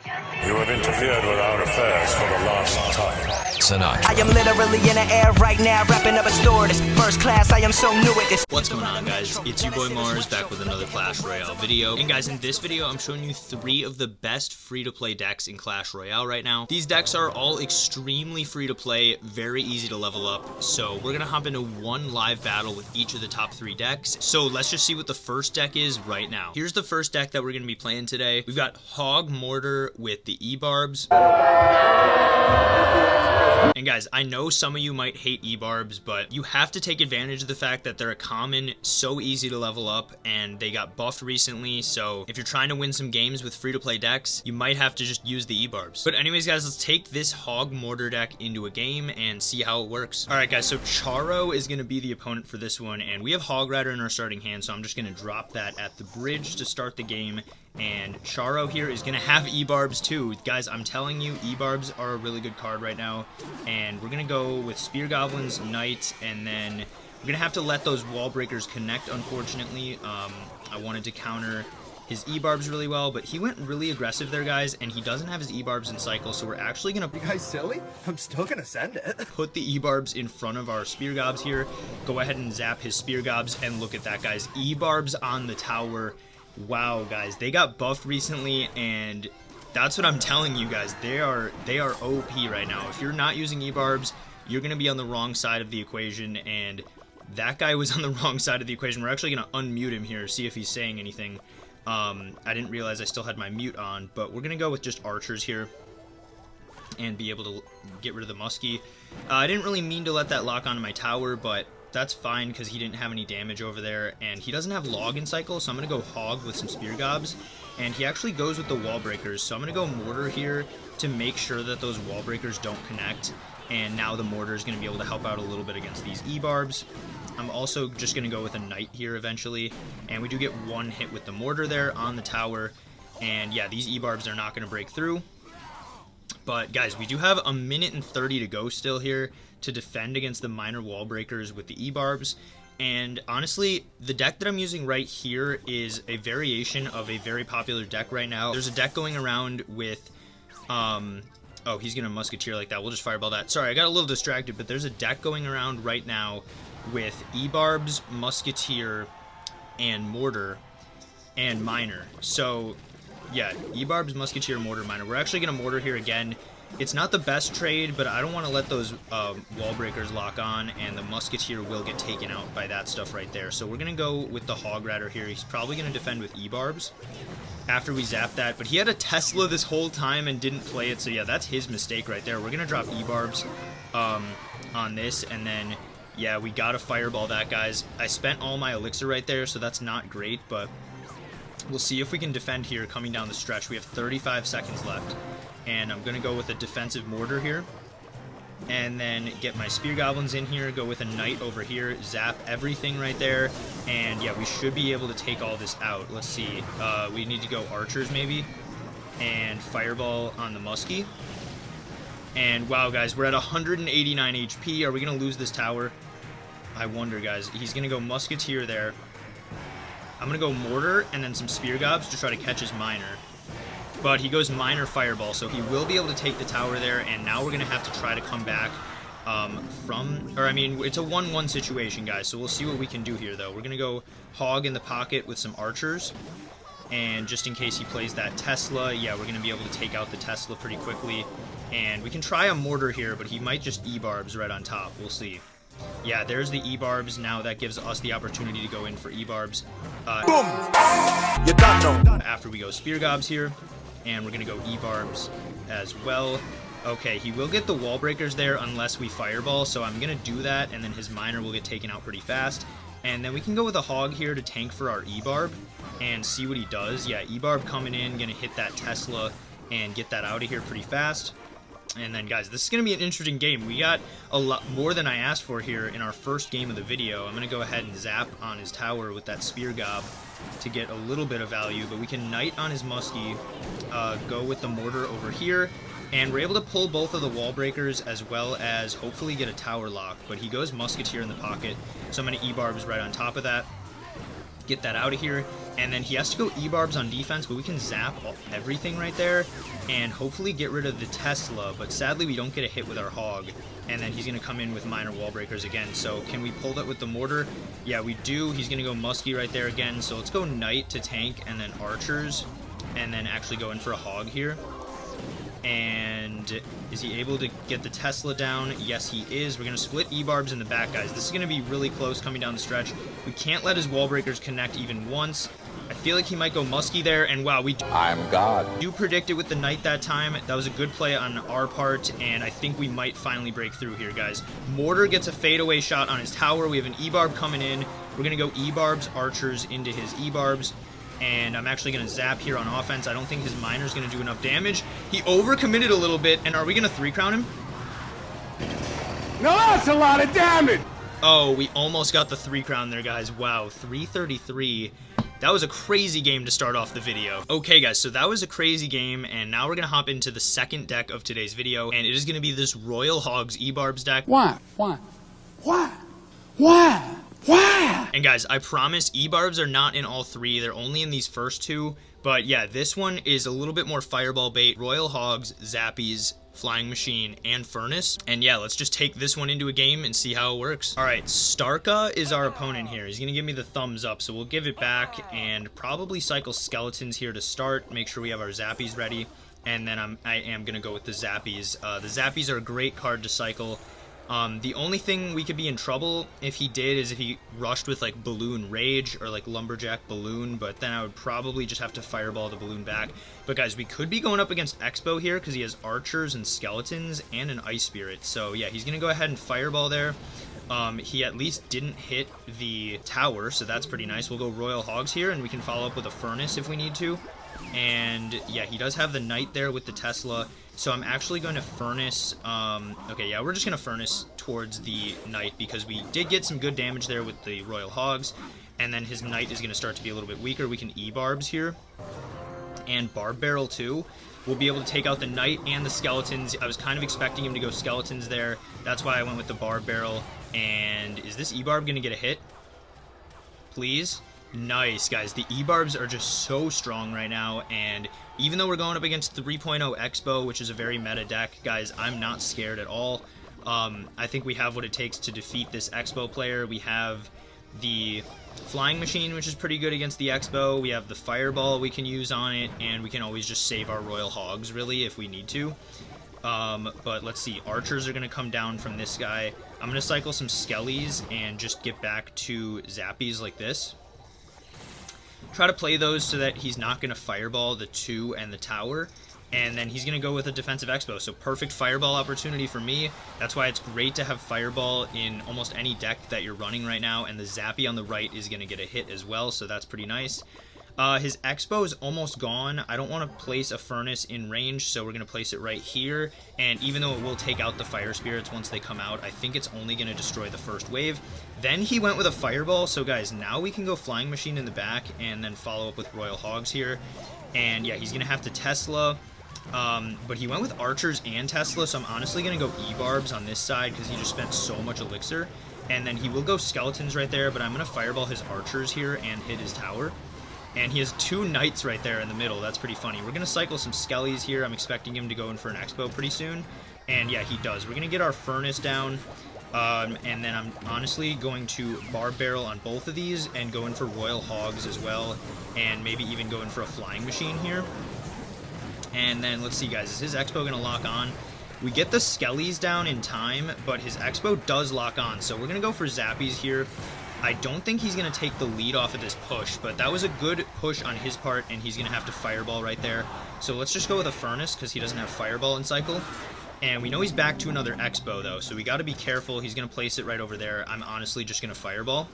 You have interfered with our affairs for the last time. I am literally in the air right now, wrapping up a store. This first class, I am so new at this. What's going on, guys? It's your boy Mars back with another Clash Royale video. And guys, in this video, I'm showing you 3 of the best free-to-play decks in Clash Royale right now. These decks are all extremely free-to-play, very easy to level up. So we're gonna hop into one live battle with each of the top 3 decks. So let's just see what the first deck is right now. Here's the first deck that we're gonna be playing today. We've got Hog Mortar with the E-Barbs. And guys, I know some of you might hate E-Barbs, but you have to take advantage of the fact that they're a common, so easy to level up, and they got buffed recently, so if you're trying to win some games with free-to-play decks, you might have to just use the E-Barbs. But anyways, guys, let's take this Hog Mortar deck into a game and see how it works. Alright, guys, so Charo is going to be the opponent for this one, and we have Hog Rider in our starting hand, so I'm just going to drop that at the bridge to start the game. And Charo here is going to have E-Barbs too. Guys, I'm telling you, E-Barbs are a really good card right now. And we're going to go with Spear Goblins, Knight, and then we're going to have to let those wall breakers connect, unfortunately. I wanted to counter his E-Barbs really well, but he went really aggressive there, guys, and he doesn't have his E-Barbs in cycle, so we're actually going to... You guys silly? I'm still going to send it. Put the E-Barbs in front of our Spear Gobs here. Go ahead and zap his Spear Gobs, and look at that, guys. E-Barbs on the tower. Wow, guys, they got buffed recently, and that's what I'm telling you guys. They are OP right now. If you're not using E-Barbs, you're going to be on the wrong side of the equation, and that guy was on the wrong side of the equation. We're actually going to unmute him here, see if he's saying anything. I didn't realize I still had my mute on, but we're going to go with just archers here and be able to get rid of the muskie. I didn't really mean to let that lock onto my tower, but that's fine because he didn't have any damage over there, and he doesn't have log in cycle, so I'm going to go Hog with some Spear Gobs, and he actually goes with the wall breakers, so I'm going to go Mortar here to make sure that those wall breakers don't connect, and now the Mortar is going to be able to help out a little bit against these E-Barbs. I'm also just going to go with a Knight here eventually, and we do get one hit with the Mortar there on the tower, and yeah, these E-Barbs are not going to break through. But guys, we do have a minute and 30 to go still here to defend against the minor wall breakers with the E-Barbs. And honestly, the deck that I'm using right here is a variation of a very popular deck right now. There's a deck going around with, oh, he's gonna Musketeer like that. We'll just fireball that. Sorry, I got a little distracted, but there's a deck going around right now with E-Barbs, Musketeer, and Mortar, and Miner. So yeah, E-Barbs, Musketeer, Mortar, Miner. We're actually going to Mortar here again. It's not the best trade, but I don't want to let those wall breakers lock on, and the Musketeer will get taken out by that stuff right there. So we're going to go with the Hog Rider here. He's probably going to defend with E-Barbs after we zap that, but he had a Tesla this whole time and didn't play it, so yeah, that's his mistake right there. We're going to drop E-Barbs on this, and then, yeah, we got to fireball that, guys. I spent all my elixir right there, so that's not great, but we'll see if we can defend here coming down the stretch. We have 35 seconds left. And I'm going to go with a defensive Mortar here. And then get my Spear Goblins in here. Go with a Knight over here. Zap everything right there. And yeah, we should be able to take all this out. Let's see. We need to go Archers maybe. And Fireball on the Muskie. And wow, guys, we're at 189 HP. Are we going to lose this tower? I wonder, guys. He's going to go Musketeer there. I'm going to go Mortar and then some Spear Gobs to try to catch his Miner. But he goes Miner Fireball, so he will be able to take the tower there, and now we're going to have to try to come back it's a 1-1 situation, guys, so we'll see what we can do here, though. We're going to go Hog in the pocket with some Archers, and just in case he plays that Tesla, yeah, we're going to be able to take out the Tesla pretty quickly, and we can try a Mortar here, but he might just E-Barbs right on top. We'll see. Yeah, there's the E-Barbs. Now that gives us the opportunity to go in for E-Barbs. Boom! You got no. After we go Spear Gobs here, and we're going to go E-Barbs as well. Okay, he will get the wall breakers there unless we fireball, so I'm going to do that, and then his Miner will get taken out pretty fast. And then we can go with a Hog here to tank for our E-Barb and see what he does. Yeah, E-Barb coming in, going to hit that Tesla and get that out of here pretty fast. And then, guys, this is going to be an interesting game. We got a lot more than I asked for here in our first game of the video. I'm going to go ahead and zap on his tower with that Spear Gob to get a little bit of value, but we can Knight on his Muskie, go with the Mortar over here, and we're able to pull both of the wall breakers as well as hopefully get a tower lock, but he goes Musketeer in the pocket, so I'm going to E-Barbs right on top of that. Get that out of here. And then he has to go E-Barbs on defense, but we can zap everything right there and hopefully get rid of the Tesla. But sadly, we don't get a hit with our Hog. And then he's going to come in with minor wall breakers again. So can we pull that with the mortar? Yeah, we do. He's going to go musky right there again. So let's go knight to tank and then archers. And then actually go in for a Hog here. And is he able to get the Tesla down? Yes, he is. We're going to split E-Barbs in the back, guys. This is going to be really close coming down the stretch. We can't let his wall breakers connect even once. I feel like he might go musky there, and wow, I'm God. do predict it with the knight that time. That was a good play on our part, and I think we might finally break through here, guys. Mortar gets a fadeaway shot on his tower. We have an E-Barb coming in. We're going to go E-Barbs, archers into his E-Barbs. And I'm actually going to zap here on offense. I don't think his miner's going to do enough damage. He overcommitted a little bit, and are we going to 3-crown him? No, that's a lot of damage! Oh, we almost got the 3-crown there, guys. Wow, 333. That was a crazy game to start off the video. Okay, guys, so that was a crazy game, and now we're going to hop into the second deck of today's video, and it is going to be this Royal Hogs E-Barbs deck. Why? Why? Why? Why? Why? And guys, I promise E-Barbs are not in all three. They're only in these first two. But yeah, this one is a little bit more fireball bait. Royal Hogs, Zappies, Flying Machine, and Furnace. And yeah, let's just take this one into a game and see how it works. All right, Starka is our opponent here. He's going to give me the thumbs up, so we'll give it back and probably cycle Skeletons here to start. Make sure we have our Zappies ready. And then I am going to go with the Zappies. The Zappies are a great card to cycle. The only thing we could be in trouble if he did is if he rushed with like Balloon Rage or like Lumberjack Balloon, but then I would probably just have to fireball the balloon back. But guys, we could be going up against Expo here because he has archers and skeletons and an ice spirit. So yeah, he's gonna go ahead and fireball there. He at least didn't hit the tower, so that's pretty nice. We'll go Royal Hogs here and we can follow up with a Furnace if we need to. And yeah, he does have the Knight there with the Tesla. So I'm actually going to Furnace, okay, yeah, we're just going to Furnace towards the Knight because we did get some good damage there with the Royal Hogs, and then his Knight is going to start to be a little bit weaker. We can E-Barbs here, and Barb Barrel too. We'll be able to take out the Knight and the Skeletons. I was kind of expecting him to go Skeletons there. That's why I went with the Barb Barrel, and is this E-Barb going to get a hit? Please? Nice, guys. The E-Barbs are just so strong right now, and even though we're going up against 3.0 Expo, which is a very meta deck, guys, I'm not scared at all. I think we have what it takes to defeat this Expo player. We have the Flying Machine, which is pretty good against the Expo. We have the Fireball we can use on it, and we can always just save our Royal Hogs, really, if we need to. But let's see. Archers are going to come down from this guy. I'm going to cycle some Skellies and just get back to Zappies like this. Try to play those so that he's not going to fireball the 2 and the tower, and then he's going to go with a defensive Expo. So perfect fireball opportunity for me. That's why it's great to have fireball in almost any deck that you're running right now, and the Zappy on the right is going to get a hit as well, so that's pretty nice. His Expo is almost gone. I don't want to place a Furnace in range, so we're going to place it right here. And even though it will take out the Fire Spirits once they come out, I think it's only going to destroy the first wave. Then he went with a Fireball, so guys, now we can go Flying Machine in the back and then follow up with Royal Hogs here. And yeah, he's going to have to Tesla. But he went with Archers and Tesla, so I'm honestly going to go E-Barbs on this side because he just spent so much Elixir. And then he will go Skeletons right there, but I'm going to Fireball his Archers here and hit his tower. And he has 2 Knights right there in the middle. That's pretty funny. We're going to cycle some Skellies here. I'm expecting him to go in for an Expo pretty soon. And yeah, he does. We're going to get our Furnace down. And then I'm honestly going to Barb Barrel on both of these and go in for Royal Hogs as well. And maybe even go in for a Flying Machine here. And then let's see, guys. Is his Expo going to lock on? We get the Skellies down in time, but his Expo does lock on. So we're going to go for Zappies here. I don't think he's going to take the lead off of this push, but that was a good push on his part, and he's going to have to Fireball right there. So let's just go with a Furnace, because he doesn't have Fireball in cycle. And we know he's back to another Expo, though, so we got to be careful. He's going to place it right over there. I'm honestly just going to Fireball.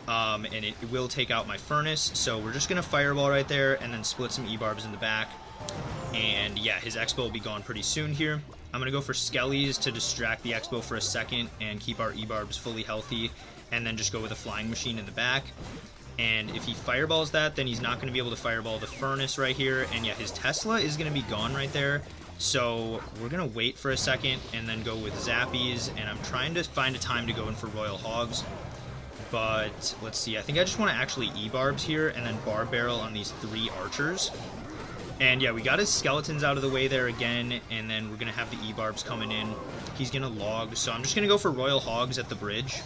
And it will take out my Furnace, so we're just going to Fireball right there, and then split some E-Barbs in the back. And yeah, his Expo will be gone pretty soon here. I'm going to go for Skellies to distract the Expo for a second and keep our E-Barbs fully healthy. And then just go with a Flying Machine in the back. And if he fireballs that, then he's not going to be able to fireball the Furnace right here. And yeah, his Tesla is going to be gone right there. So we're going to wait for a second and then go with Zappies. And I'm trying to find a time to go in for Royal Hogs. But let's see. I think I just want to actually E-Barbs here and then Bar Barrel on these 3 archers. And yeah, we got his skeletons out of the way there again, and then we're going to have the E-Barbs coming in. He's going to log, so I'm just going to go for Royal Hogs at the bridge,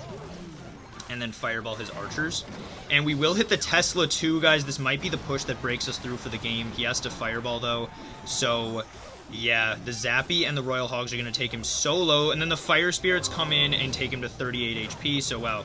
and then fireball his archers. And we will hit the Tesla too, guys. This might be the push that breaks us through for the game. He has to fireball, though, so yeah, the Zappy and the Royal Hogs are going to take him so low, and then the Fire Spirits come in and take him to 38 HP, so wow.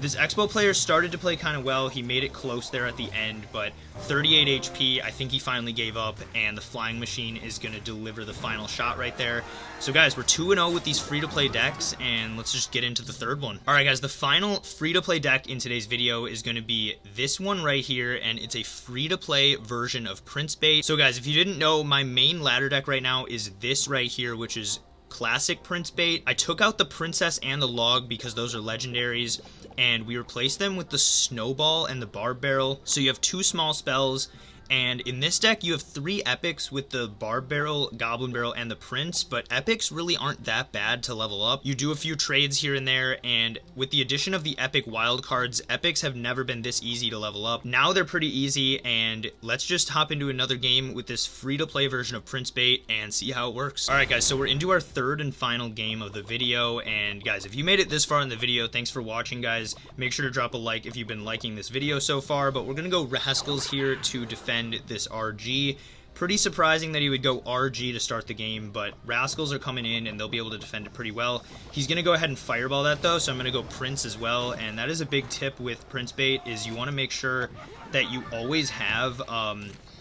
This Expo player started to play kind of well. He made it close there at the end, but 38 HP, I think he finally gave up, and the Flying Machine is going to deliver the final shot right there. So guys, we're 2-0 with these free-to-play decks, and let's just get into the third one. Alright guys, the final free-to-play deck in today's video is going to be this one right here, and it's a free-to-play version of Prince Bait. So guys, if you didn't know, my main ladder deck right now is this right here, which is Classic Prince Bait. I took out the Princess and the Log because those are legendaries, and we replaced them with the Snowball and the Barb Barrel. So you have 2 small spells, and in this deck you have 3 epics with the Barb Barrel, Goblin Barrel, and the Prince, but epics really aren't that bad to level up. You do a few trades here and there, and with the addition of the epic wild cards, epics have never been this easy to level up. Now they're pretty easy, and let's just hop into another game with this free-to-play version of Prince Bait and see how it works. Alright guys, so we're into our third and final game of the video, and guys, if you made it this far in the video, thanks for watching, guys. Make sure to drop a like if you've been liking this video so far, but we're gonna go Rascals here to defend this RG. Pretty surprising that he would go RG to start the game, but Rascals are coming in and they'll be able to defend it pretty well. He's going to go ahead and fireball that though, so I'm going to go Prince as well, and that is a big tip with Prince Bait, is you want to make sure that you always have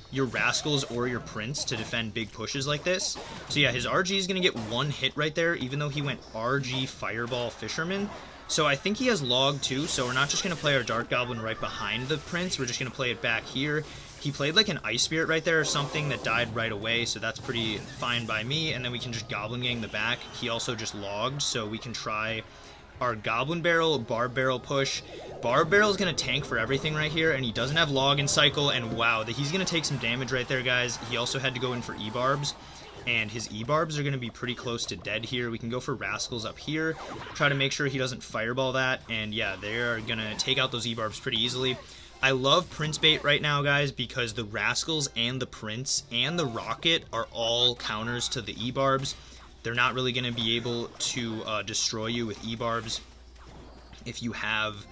your Rascals or your Prince to defend big pushes like this. So yeah, his RG is going to get 1 hit right there, even though he went RG Fireball Fisherman. So I think he has Log too, so we're not just going to play our Dark Goblin right behind the Prince, we're just going to play it back here. He played like an Ice Spirit right there or something that died right away, so that's pretty fine by me, and then we can just Goblin Gang the back. He also just logged, so we can try our Goblin Barrel, Barb Barrel push. Barb Barrel is going to tank for everything right here, and he doesn't have Log and Cycle, and wow, he's going to take some damage right there, guys. He also had to go in for E-Barbs, and his E-Barbs are going to be pretty close to dead here. We can go for Rascals up here, try to make sure he doesn't fireball that, and yeah, they're going to take out those E-Barbs pretty easily. I love Prince Bait right now, guys, because the Rascals and the Prince and the Rocket are all counters to the E-Barbs. They're not really going to be able to destroy you with E-Barbs if you have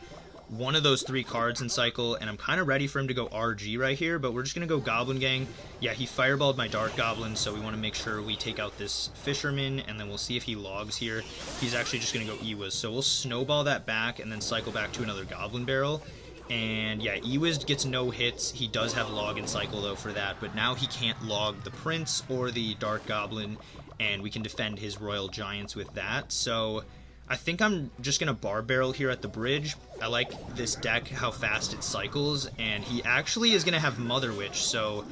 one of those 3 cards in cycle, and I'm kind of ready for him to go RG right here, but we're just going to go Goblin Gang. Yeah, he fireballed my Dark Goblin, so we want to make sure we take out this Fisherman, and then we'll see if he logs here. He's actually just going to go Ewiz, so we'll Snowball that back and then cycle back to another Goblin Barrel. And yeah, Ewiz gets no hits. He does have Log and Cycle though for that, but now he can't log the Prince or the Dark Goblin, and we can defend his Royal Giants with that. So I think I'm just going to Barb Barrel here at the bridge. I like this deck, how fast it cycles, and he actually is going to have Mother Witch, so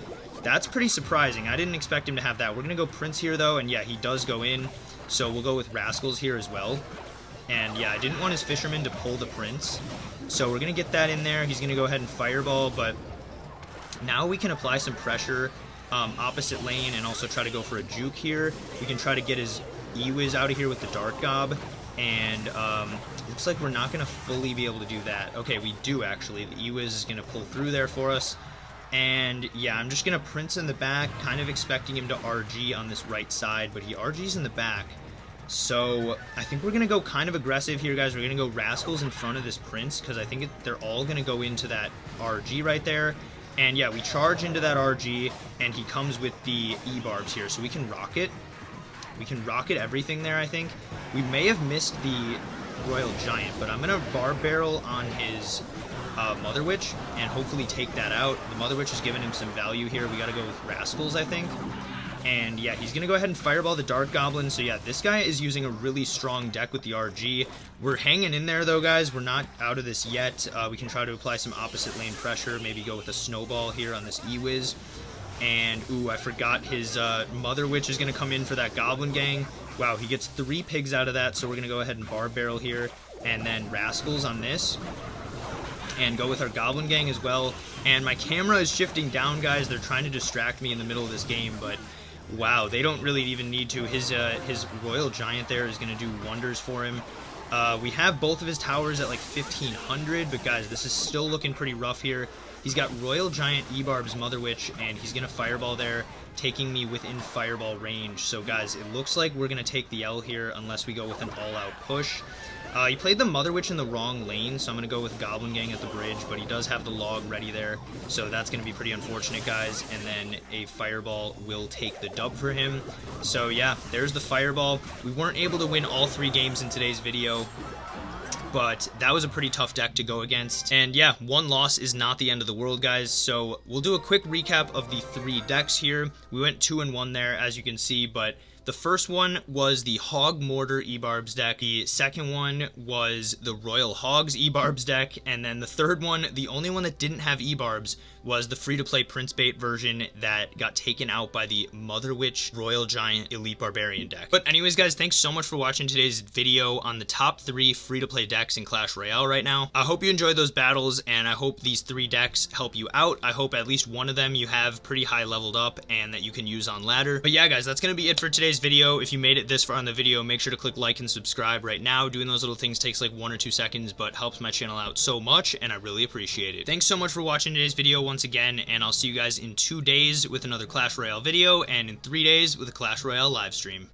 that's pretty surprising. I didn't expect him to have that. We're going to go Prince here though, and yeah, he does go in, so we'll go with Rascals here as well. And yeah, I didn't want his Fisherman to pull the Prince, so we're going to get that in there. He's going to go ahead and fireball, but now we can apply some pressure opposite lane and also try to go for a juke here. We can try to get his Ewiz out of here with the Dark Gob, and looks like we're not going to fully be able to do that. Okay, we do actually. The Ewiz is going to pull through there for us. And yeah, I'm just going to Prince in the back, kind of expecting him to RG on this right side, but he RGs in the back. So I think we're going to go kind of aggressive here, guys. We're going to go Rascals in front of this Prince, because I think they're all going to go into that RG right there. And yeah, we charge into that RG, and he comes with the E-Barbs here, so we can rocket. We can rocket everything there, I think. We may have missed the Royal Giant, but I'm going to Barb Barrel on his Mother Witch and hopefully take that out. The Mother Witch has given him some value here. We got to go with Rascals, I think. And yeah, he's going to go ahead and fireball the Dark Goblin. So yeah, this guy is using a really strong deck with the RG. We're hanging in there though, guys. We're not out of this yet. We can try to apply some opposite lane pressure. Maybe go with a Snowball here on this Ewiz. And ooh, I forgot his Mother Witch is going to come in for that Goblin Gang. Wow, he gets 3 pigs out of that. So we're going to go ahead and Barb Barrel here. And then Rascals on this. And go with our Goblin Gang as well. And my camera is shifting down, guys. They're trying to distract me in the middle of this game, but wow, they don't really even need to. His Royal Giant there is going to do wonders for him. We have both of his towers at like 1500, but guys, this is still looking pretty rough here. He's got Royal Giant, E-Barbs, Mother Witch, and he's going to Fireball there, taking me within Fireball range. So guys, it looks like we're going to take the L here unless we go with an all-out push. He played the Mother Witch in the wrong lane, so I'm going to go with Goblin Gang at the bridge, but he does have the log ready there, so that's going to be pretty unfortunate, guys, and then a Fireball will take the dub for him. So yeah, there's the Fireball. We weren't able to win all 3 games in today's video, but that was a pretty tough deck to go against. And yeah, 1 loss is not the end of the world, guys. So we'll do a quick recap of the 3 decks here. We went 2-1 there, as you can see, but the first one was the Hog Mortar E-Barbs deck. The second one was the Royal Hogs E-Barbs deck. And then the third one, the only one that didn't have E-Barbs, was the free-to-play Prince Bait version that got taken out by the Mother Witch Royal Giant Elite Barbarian deck. But anyways, guys, thanks so much for watching today's video on the top 3 free-to-play decks in Clash Royale right now. I hope you enjoyed those battles, and I hope these 3 decks help you out. I hope at least one of them you have pretty high leveled up and that you can use on ladder. But yeah, guys, that's going to be it for today's video. If you made it this far on the video, make sure to click like and subscribe right now. Doing those little things takes like 1 or 2 seconds, but helps my channel out so much, and I really appreciate it. Thanks so much for watching today's video once again, and I'll see you guys in 2 days with another Clash Royale video, and in 3 days with a Clash Royale live stream.